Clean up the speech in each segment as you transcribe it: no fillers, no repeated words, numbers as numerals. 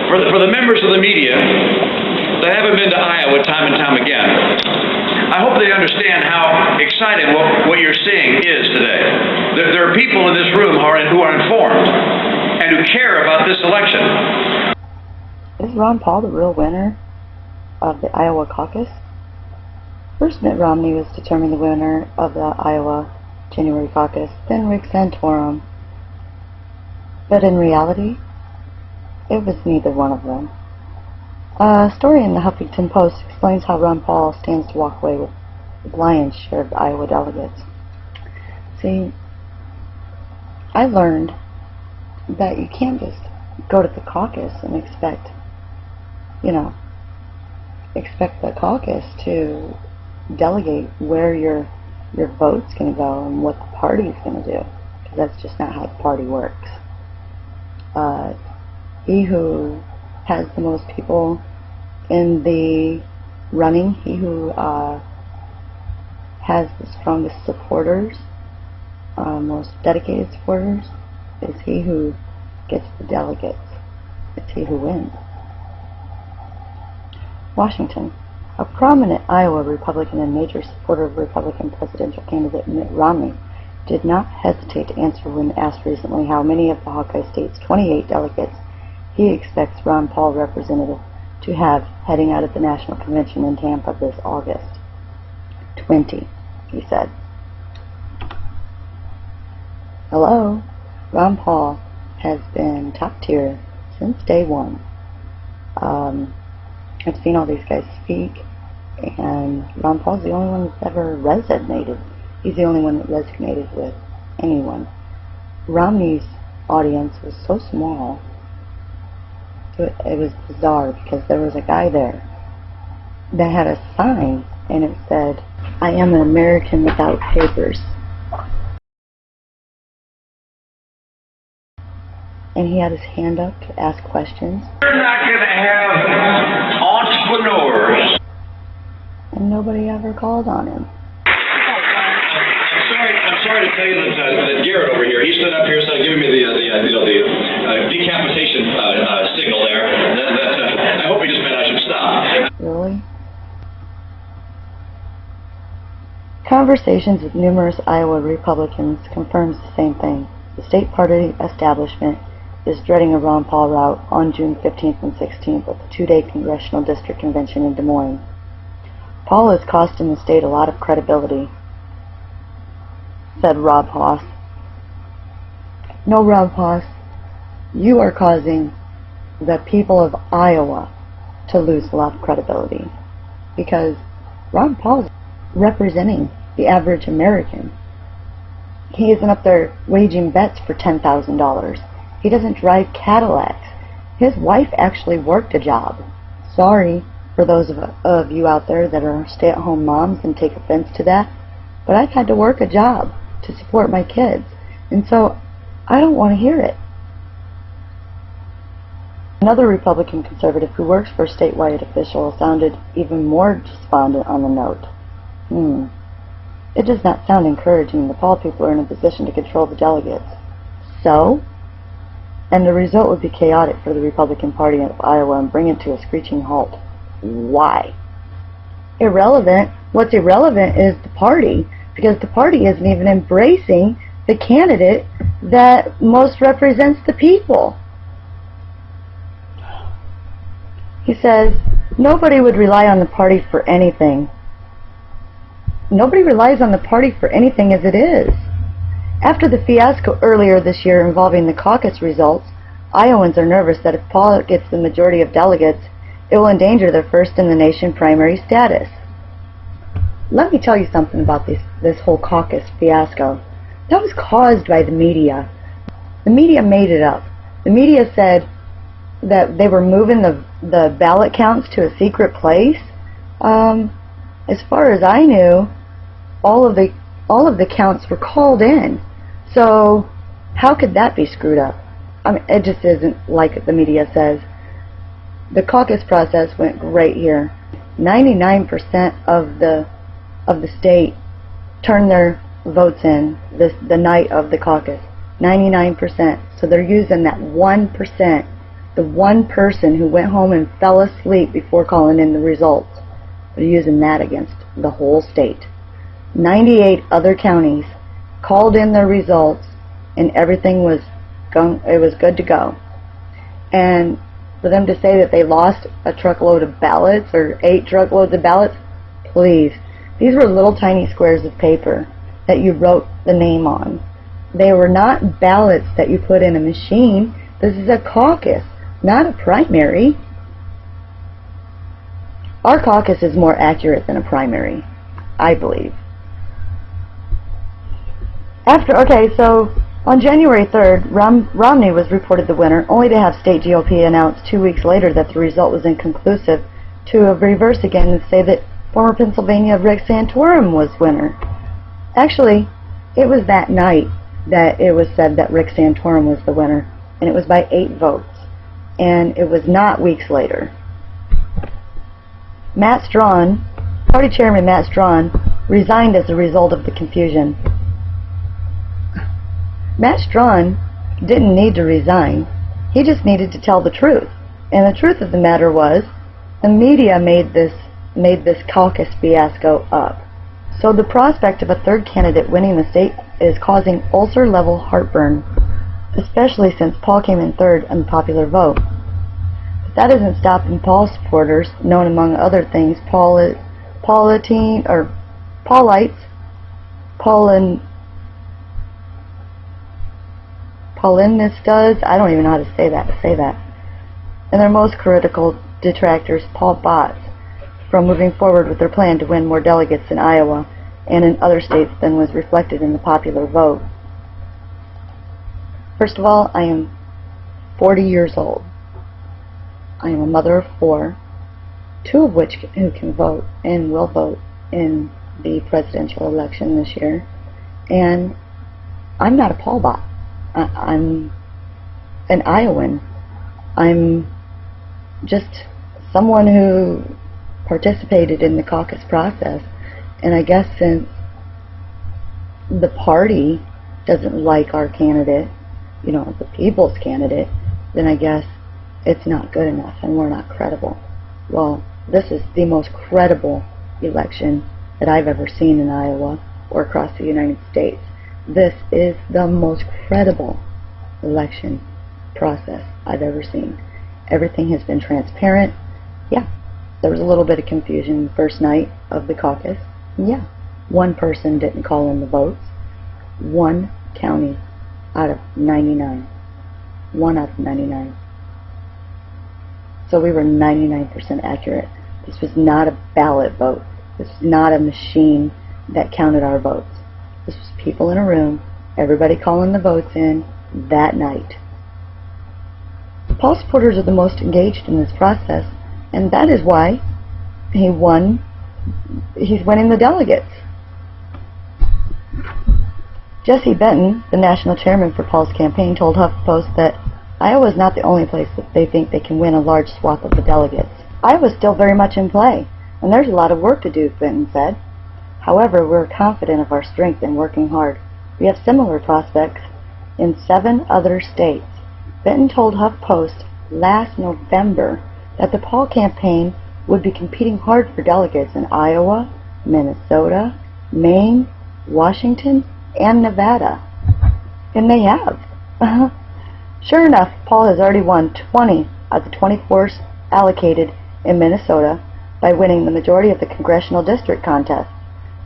For the members of the media that haven't been to Iowa time and time again, I hope they understand how exciting what you're seeing is today. There are people in this room who are informed and who care about this election. Is Ron Paul the real winner of the Iowa caucus? First, Mitt Romney was determined the winner of the Iowa January caucus, then Rick Santorum. But in reality, it was neither one of them. A story in the Huffington Post explains how Ron Paul stands to walk away with the lion's share of the Iowa delegates. See, I learned that you can't just go to the caucus and expect the caucus to delegate where your vote's going to go and what the party's going to do, because that's just not how the party works. He who has the most people in the running, he who has the strongest supporters, most dedicated supporters, is he who gets the delegates. It's he who wins. Washington. A prominent Iowa Republican and major supporter of Republican presidential candidate Mitt Romney did not hesitate to answer when asked recently how many of the Hawkeye State's 28 delegates he expects Ron Paul representative to have heading out of the national convention in Tampa this August. 20, he said. Hello, Ron Paul has been top tier since day one. I've seen all these guys speak, and Ron Paul's the only one that's ever resonated. He's the only one that resonated with anyone. Romney's audience was so small, it was bizarre, because there was a guy there that had a sign, and it said, "I am an American without papers." And he had his hand up to ask questions. We're not going to have entrepreneurs. And nobody ever called on him. I'm sorry to tell you that Garrett over here, he stood up here, started giving me the decapitation signal there. I hope he just meant I should stop. Really? Conversations with numerous Iowa Republicans confirms the same thing. The state party establishment is dreading a Ron Paul rout on June 15th and 16th at the two-day congressional district convention in Des Moines. Paul is costing the state a lot of credibility, said Rob Haas. No, Rob Haas, you are causing the people of Iowa to lose a lot of credibility, because Ron Paul's representing the average American. He isn't up there waging bets for $10,000. He doesn't drive Cadillacs. His wife actually worked a job. Sorry for those of you out there that are stay-at-home moms and take offense to that, but I've had to work a job to support my kids, and so I don't want to hear it. Another Republican conservative who works for a statewide official sounded even more despondent on the note. It does not sound encouraging. The Paul people are in a position to control the delegates. So? And the result would be chaotic for the Republican Party of Iowa and bring it to a screeching halt. Why? Irrelevant. What's irrelevant is the party, because the party isn't even embracing the candidate that most represents the people. He says, nobody would rely on the party for anything. Nobody relies on the party for anything as it is. After the fiasco earlier this year involving the caucus results, Iowans are nervous that if Paul gets the majority of delegates, it will endanger their first-in-the-nation primary status. Let me tell you something about this whole caucus fiasco. That was caused by the media. The media made it up. The media said that they were moving the ballot counts to a secret place. As far as I knew, all of the counts were called in. So how could that be screwed up? I mean, it just isn't like the media says. The caucus process went great here. 99% of the state turned their votes in the night of the caucus. 99%. So they're using that 1% The one person who went home and fell asleep before calling in the results. They're using that against the whole state. 98 other counties called in their results, and everything was good to go. And for them to say that they lost a truckload of ballots or 8 truckloads of ballots, please. These were little tiny squares of paper that you wrote the name on. They were not ballots that you put in a machine. This is a caucus, not a primary. Our caucus is more accurate than a primary, I believe. So on January 3rd, Romney was reported the winner, only to have state GOP announce 2 weeks later that the result was inconclusive, to reverse again and say that former Pennsylvania Rick Santorum was winner. Actually, it was that night that it was said that Rick Santorum was the winner, and it was by 8 votes, and it was not weeks later. Matt Strawn, party chairman Matt Strawn, resigned as a result of the confusion. Matt Strawn didn't need to resign. He just needed to tell the truth. And the truth of the matter was, the media made this caucus fiasco up. So the prospect of a third candidate winning the state is causing ulcer-level heartburn, especially since Paul came in third on the popular vote. But that isn't stopping Paul supporters, known among other things, Paulinistas, I don't even know how to say that. And their most critical detractors, Paul bots, from moving forward with their plan to win more delegates in Iowa and in other states than was reflected in the popular vote. First of all, I am 40 years old. I am a mother of 4, 2 of which who can vote and will vote in the presidential election this year. And I'm not a Paul bot. I'm an Iowan. I'm just someone who participated in the caucus process, and I guess since the party doesn't like our candidate, the people's candidate, then I guess it's not good enough and we're not credible. Well, this is the most credible election that I've ever seen in Iowa or across the United States. This is the most credible election process I've ever seen. Everything has been transparent. Yeah, there was a little bit of confusion the first night of the caucus. Yeah, one person didn't call in the votes. 1 county out of 99. 1 out of 99. So we were 99% accurate. This was not a ballot vote. This was not a machine that counted our votes. This was people in a room, everybody calling the votes in that night. Paul supporters are the most engaged in this process, and that is why he's winning the delegates. Jesse Benton, the national chairman for Paul's campaign, told HuffPost that Iowa is not the only place that they think they can win a large swath of the delegates. Iowa's still very much in play, and there's a lot of work to do, Benton said. However, we're confident of our strength in working hard. We have similar prospects in 7 other states. Benton told HuffPost last November that the Paul campaign would be competing hard for delegates in Iowa, Minnesota, Maine, Washington, and Nevada. And they have. Sure enough, Paul has already won 20 of the 24 allocated in Minnesota by winning the majority of the congressional district contest.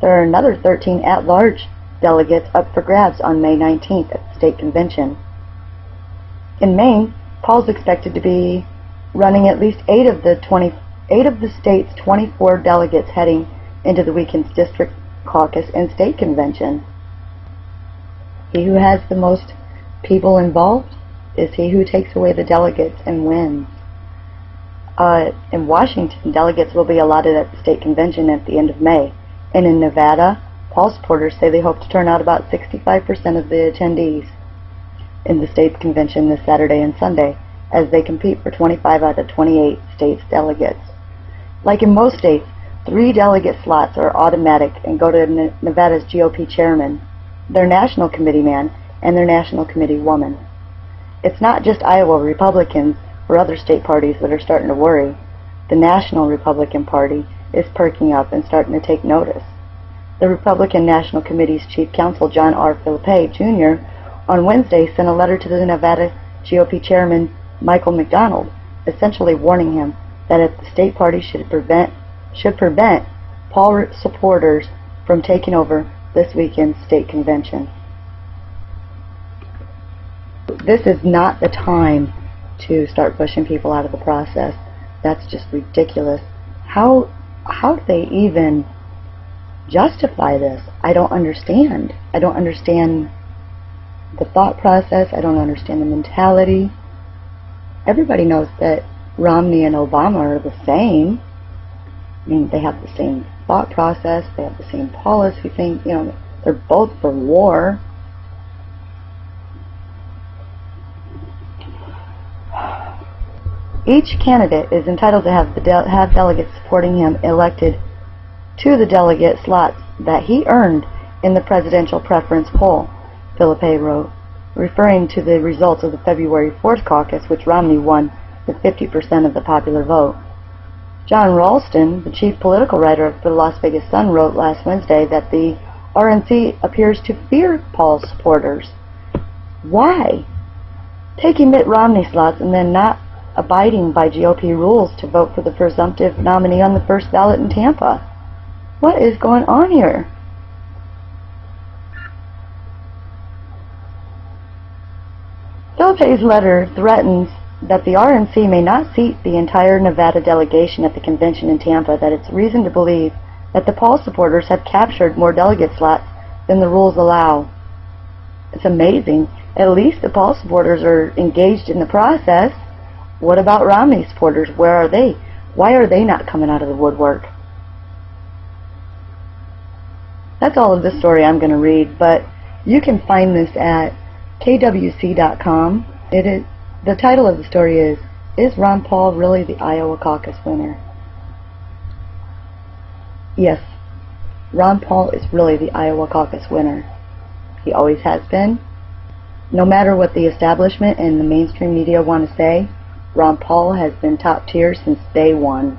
There are another 13 at-large delegates up for grabs on May 19th at the state convention. In Maine, Paul's expected to be running at least 8 of the state's 24 delegates heading into the weekend's district caucus and state convention. He who has the most people involved is he who takes away the delegates and wins. In Washington, delegates will be allotted at the state convention at the end of May. And in Nevada, Paul supporters say they hope to turn out about 65% of the attendees in the state's convention this Saturday and Sunday, as they compete for 25 out of 28 states' delegates. Like in most states, 3 delegate slots are automatic and go to Nevada's GOP chairman, their national committee man, and their national committee woman. It's not just Iowa Republicans for other state parties that are starting to worry. The National Republican Party is perking up and starting to take notice. The Republican National Committee's Chief Counsel, John R. Felipe, Jr., on Wednesday sent a letter to the Nevada GOP chairman, Michael McDonald, essentially warning him that if the state party should prevent Paul supporters from taking over this weekend's state convention. This is not the time to start pushing people out of the process. That's just ridiculous. How do they even justify this? I don't understand. I don't understand the thought process. I don't understand the mentality. Everybody knows that Romney and Obama are the same. I mean, they have the same thought process. They have the same policy thing. You know, they're both for war. Each candidate is entitled to have delegates supporting him elected to the delegate slots that he earned in the presidential preference poll, Felipe wrote, referring to the results of the February 4th caucus, which Romney won with 50% of the popular vote. John Ralston, the chief political writer for the Las Vegas Sun, wrote last Wednesday that the RNC appears to fear Paul's supporters. Why? Taking Mitt Romney slots and then not abiding by GOP rules to vote for the presumptive nominee on the first ballot in Tampa. What is going on here? Felipe's letter threatens that the RNC may not seat the entire Nevada delegation at the convention in Tampa, that it's reason to believe that the Paul supporters have captured more delegate slots than the rules allow. It's amazing. At least the Paul supporters are engaged in the process. What about Romney supporters? Where are they? Why are they not coming out of the woodwork? That's all of the story I'm going to read, but you can find this at kwc.com. The title of the story is Ron Paul really the Iowa caucus winner? Yes, Ron Paul is really the Iowa caucus winner. He always has been. No matter what the establishment and the mainstream media want to say, Ron Paul has been top tier since day one.